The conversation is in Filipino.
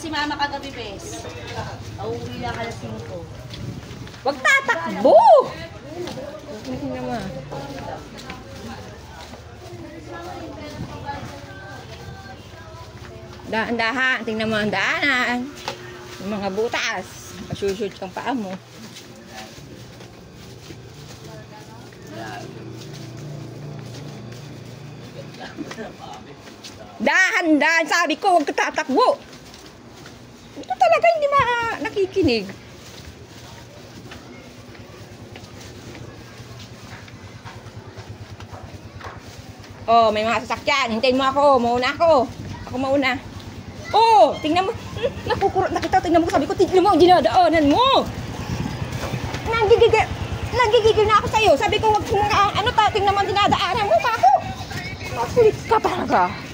si mama kagabi, bes. Uuwi lang alas 5. Huwag tatakbo! Tingnan naman. Dahan-dahan. Tingnan mo ang daanan. Yung mga butas. Masushoot ang paa mo. Dahan-dahan. Sabi ko, huwag ka tatakbo. Ito talaga hindi nakikinig. Oh, may mga sasakyan. Hintayin mo ako. Mauna ako. Ako mauna. Oh, tingnan mo. Nakukurot na kita. Tingnan mo. Sabi ko, tingnan mo ang dinadaanan mo. Nagigigil na ako sa'yo. Sabi ko, wag mo tingnan mo ang dinadaanan mo. Kako. Masulit ka talaga.